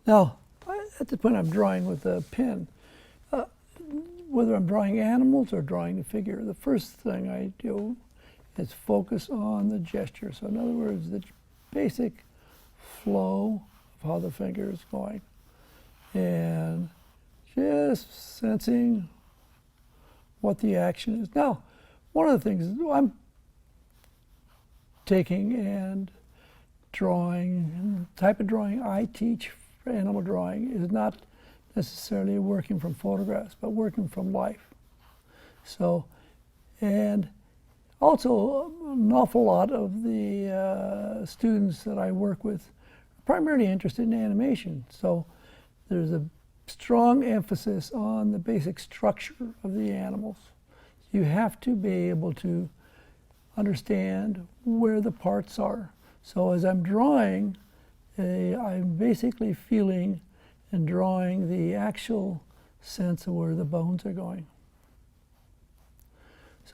Now, at the point I'm drawing with a pen, uh, whether I'm drawing animals or drawing the figure, the first thing I do is focus on the gesture. So in other words, the basic flow of how the finger is going. And just sensing what the action is. Now, one of the things is I'm taking and drawing, and the type of drawing I teach for animal drawing is not necessarily working from photographs, but working from life. So, and also an awful lot of the students that I work with are primarily interested in animation. So there's a strong emphasis on the basic structure of the animals. You have to be able to understand where the parts are. So as I'm drawing, I'm basically feeling and drawing the actual sense of where the bones are going.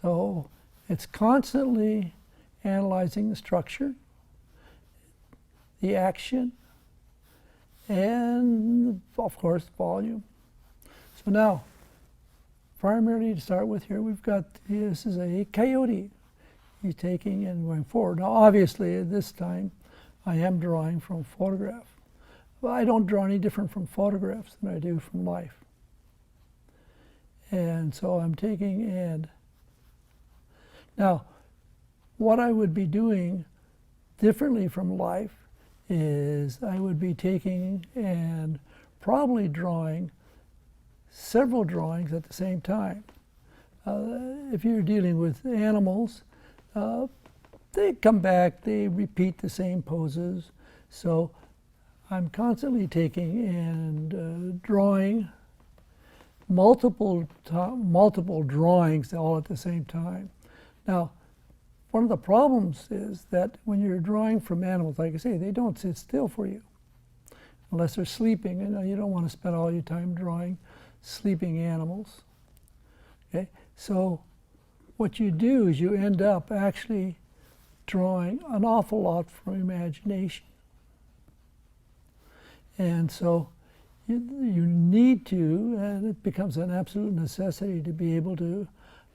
So it's constantly analyzing the structure, the action, and of course volume. So now, primarily to start with here, we've got, this is a coyote. He's taking and going forward. Now obviously at this time I am drawing from photograph. But I don't draw any different from photographs than I do from life. And so I'm taking and now what I would be doing differently from life is I would be taking and probably drawing several drawings at the same time. If you're dealing with animals, they come back, they repeat the same poses. So I'm constantly taking and drawing multiple drawings all at the same time. Now, one of the problems is that when you're drawing from animals, like I say, they don't sit still for you unless they're sleeping. And you don't want to spend all your time drawing sleeping animals. Okay, so what you do is you end up actually drawing an awful lot from imagination. And so you need to, and it becomes an absolute necessity to be able to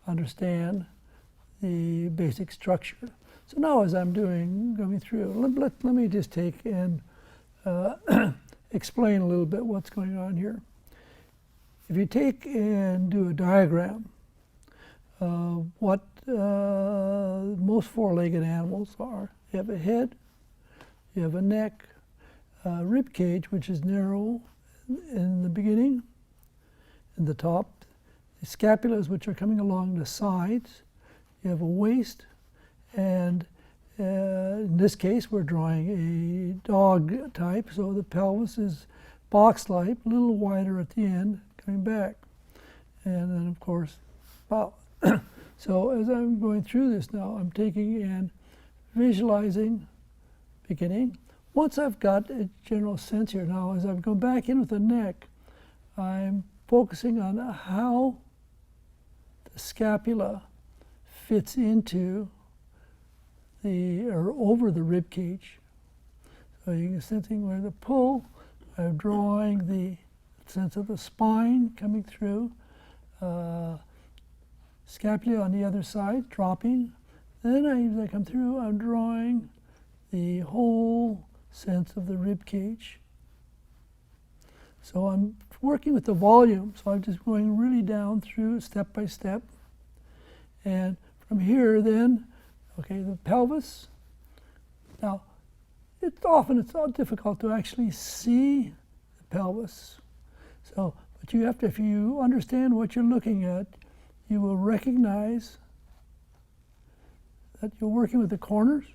understand the basic structure. So now as I'm going through, let me just take and explain a little bit what's going on here. If you take and do a diagram, what most four-legged animals are. You have a head, you have a neck, rib cage, which is narrow in the beginning, in the top, the scapulas, which are coming along the sides, you have a waist, and in this case we're drawing a dog type, so the pelvis is box-like, a little wider at the end, coming back. And then of course, wow. So as I'm going through this now, I'm taking and visualizing beginning. Once I've got a general sense here now, as I'm going back in with the neck, I'm focusing on how the scapula fits into or over the rib cage. So you can sensing where the pull, I'm drawing the sense of the spine coming through. Scapula on the other side, dropping. Then as I come through, I'm drawing the whole sense of the rib cage. So I'm working with the volume, so I'm just going really down through step by step. And from here then, okay, the pelvis. Now, it's difficult to actually see the pelvis. So, but you have to, if you understand what you're looking at, you will recognize that you're working with the corners,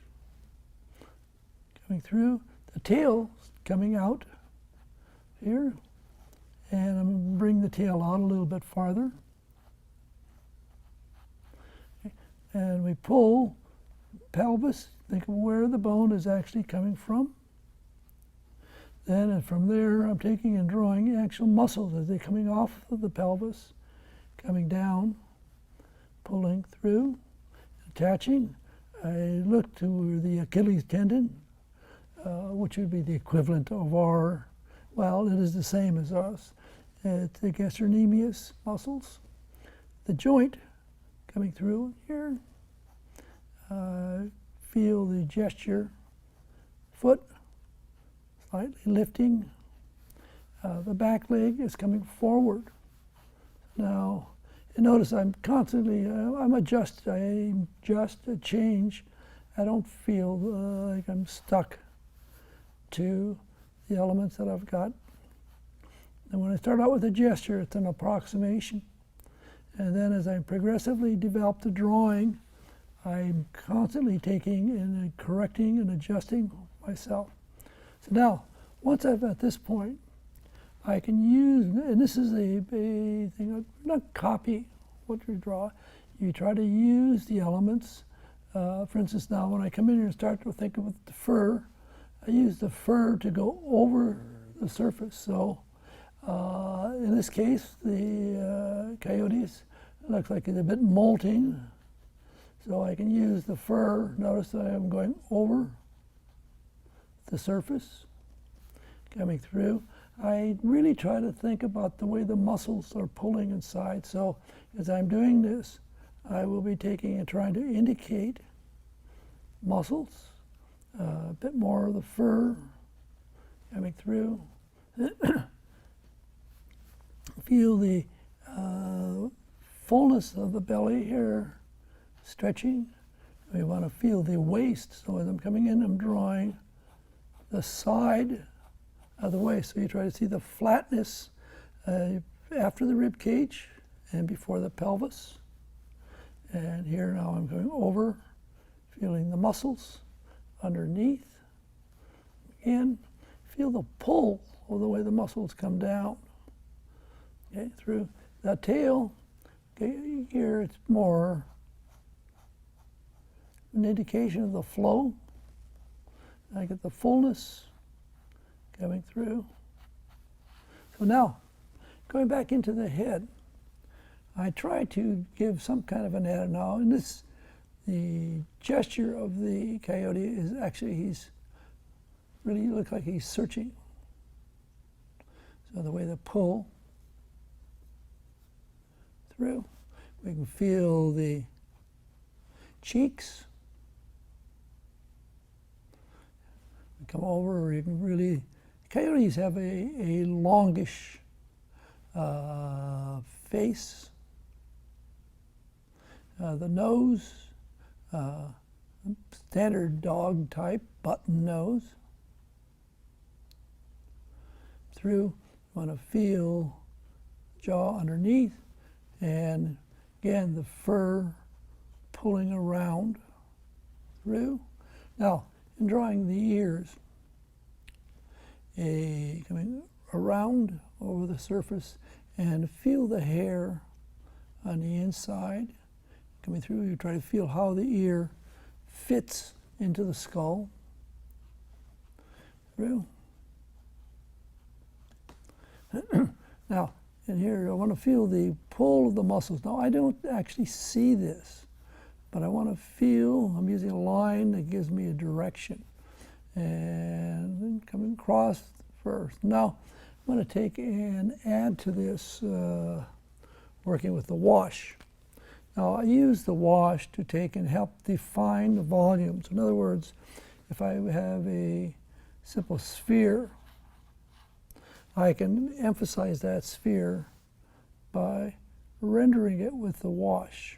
coming through, the tail coming out here, and I'm going to bring the tail out a little bit farther. Okay. And we pull pelvis, think of where the bone is actually coming from. Then from there, I'm taking and drawing actual muscles as they're coming off of the pelvis, coming down, pulling through, attaching. I look to the Achilles tendon, which would be the equivalent of our Well, it is the same as us. It's the gastrocnemius muscles, the joint coming through here. Feel the gesture, foot slightly lifting. The back leg is coming forward. Now, and notice I'm constantly, I adjust, a change. I don't feel like I'm stuck to the elements that I've got. And when I start out with a gesture, it's an approximation. And then as I progressively develop the drawing, I'm constantly taking and correcting and adjusting myself. So now, once I'm at this point, I can use, and this is a thing, not copy what you draw. You try to use the elements. For instance, now when I come in here and start to think of the fur, I use the fur to go over the surface. So in this case, the coyotes looks like it's a bit molting. So I can use the fur. Notice that I'm going over the surface, coming through. I really try to think about the way the muscles are pulling inside. So as I'm doing this, I will be taking and trying to indicate muscles, a bit more of the fur coming through. Feel the fullness of the belly here, stretching. We want to feel the waist. So as I'm coming in, I'm drawing the side of the waist. So you try to see the flatness after the rib cage and before the pelvis. And here now I'm going over, feeling the muscles underneath. Again, feel the pull of the way the muscles come down. Okay, through the tail. Okay, here it's more an indication of the flow. I get the fullness coming through. So now, going back into the head, I try to give some kind of an head now. And this, the gesture of the coyote is actually, he's really looks like he's searching. So the way they pull through, we can feel the cheeks. Come over, or you can really, coyotes have a longish face. The nose, standard dog type, button nose. Through, you want to feel jaw underneath, and again, the fur pulling around through. Now, in drawing the ears, coming around over the surface, and feel the hair on the inside coming through. You try to feel how the ear fits into the skull. Through. Now, in here, I want to feel the pull of the muscles. Now, I don't actually see this, but I want to feel, I'm using a line that gives me a direction. And then coming across first. Now, I'm going to take and add to this, working with the wash. Now, I use the wash to take and help define the volumes. In other words, if I have a simple sphere, I can emphasize that sphere by rendering it with the wash.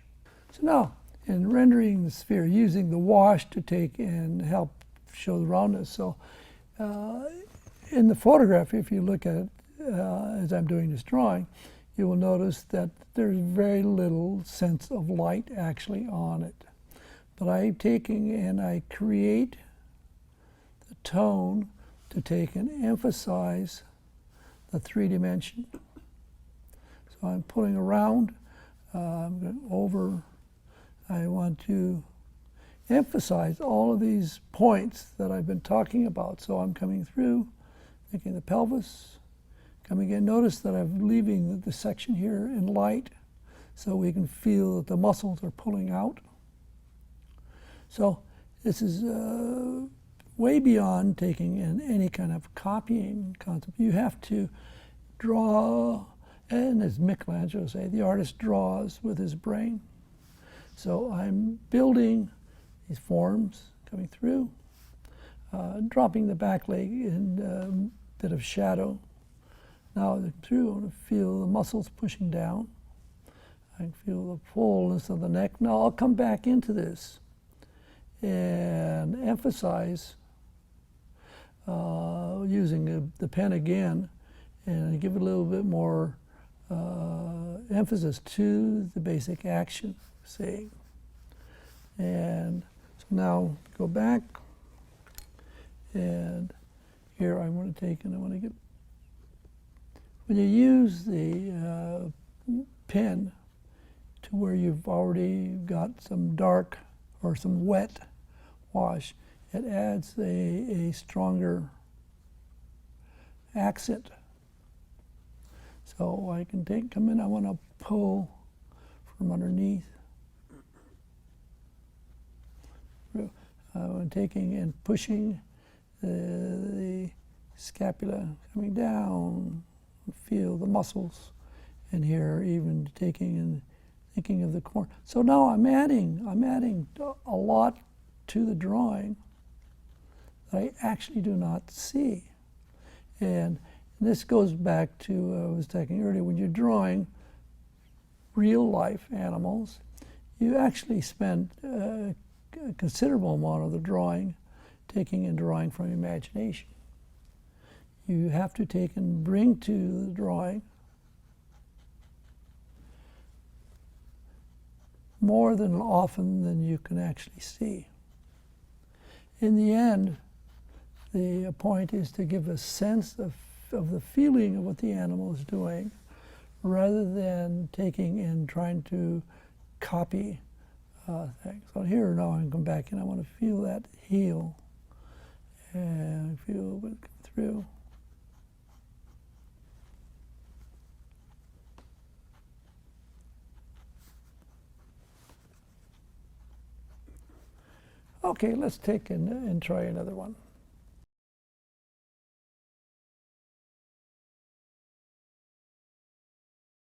So now, in rendering the sphere, using the wash to take and help show the roundness. So in the photograph, if you look at it as I'm doing this drawing, you will notice that there's very little sense of light actually on it. But I'm taking and I create the tone to take and emphasize the 3-dimension. So I'm pulling around, I'm going over. I want to emphasize all of these points that I've been talking about. So I'm coming through, thinking the pelvis, coming in. Notice that I'm leaving the section here in light so we can feel that the muscles are pulling out. So this is way beyond taking in any kind of copying concept. You have to draw, and as Michelangelo say, the artist draws with his brain. So I'm building these forms coming through, dropping the back leg in a bit of shadow. Now through, I want to feel the muscles pushing down. I can feel the fullness of the neck. Now I'll come back into this and emphasize using the pen again and give it a little bit more emphasis to the basic action, say. And so now go back, and here I want to take, and I want to get, when you use the pen to where you've already got some dark or some wet wash, it adds a stronger accent. So I can come in, I want to pull from underneath. I'm taking and pushing the scapula coming down, feel the muscles in here, even taking and thinking of the corner. So now I'm adding a lot to the drawing that I actually do not see. And this goes back to I was talking earlier, when you're drawing real life animals, you actually spend a considerable amount of the drawing taking and drawing from imagination. You have to take and bring to the drawing more than often than you can actually see. In the end, the point is to give a sense of the feeling of what the animal is doing, rather than taking and trying to copy things. So here now I can come back and I want to feel that heel and feel it come through. Okay, let's take and try another one.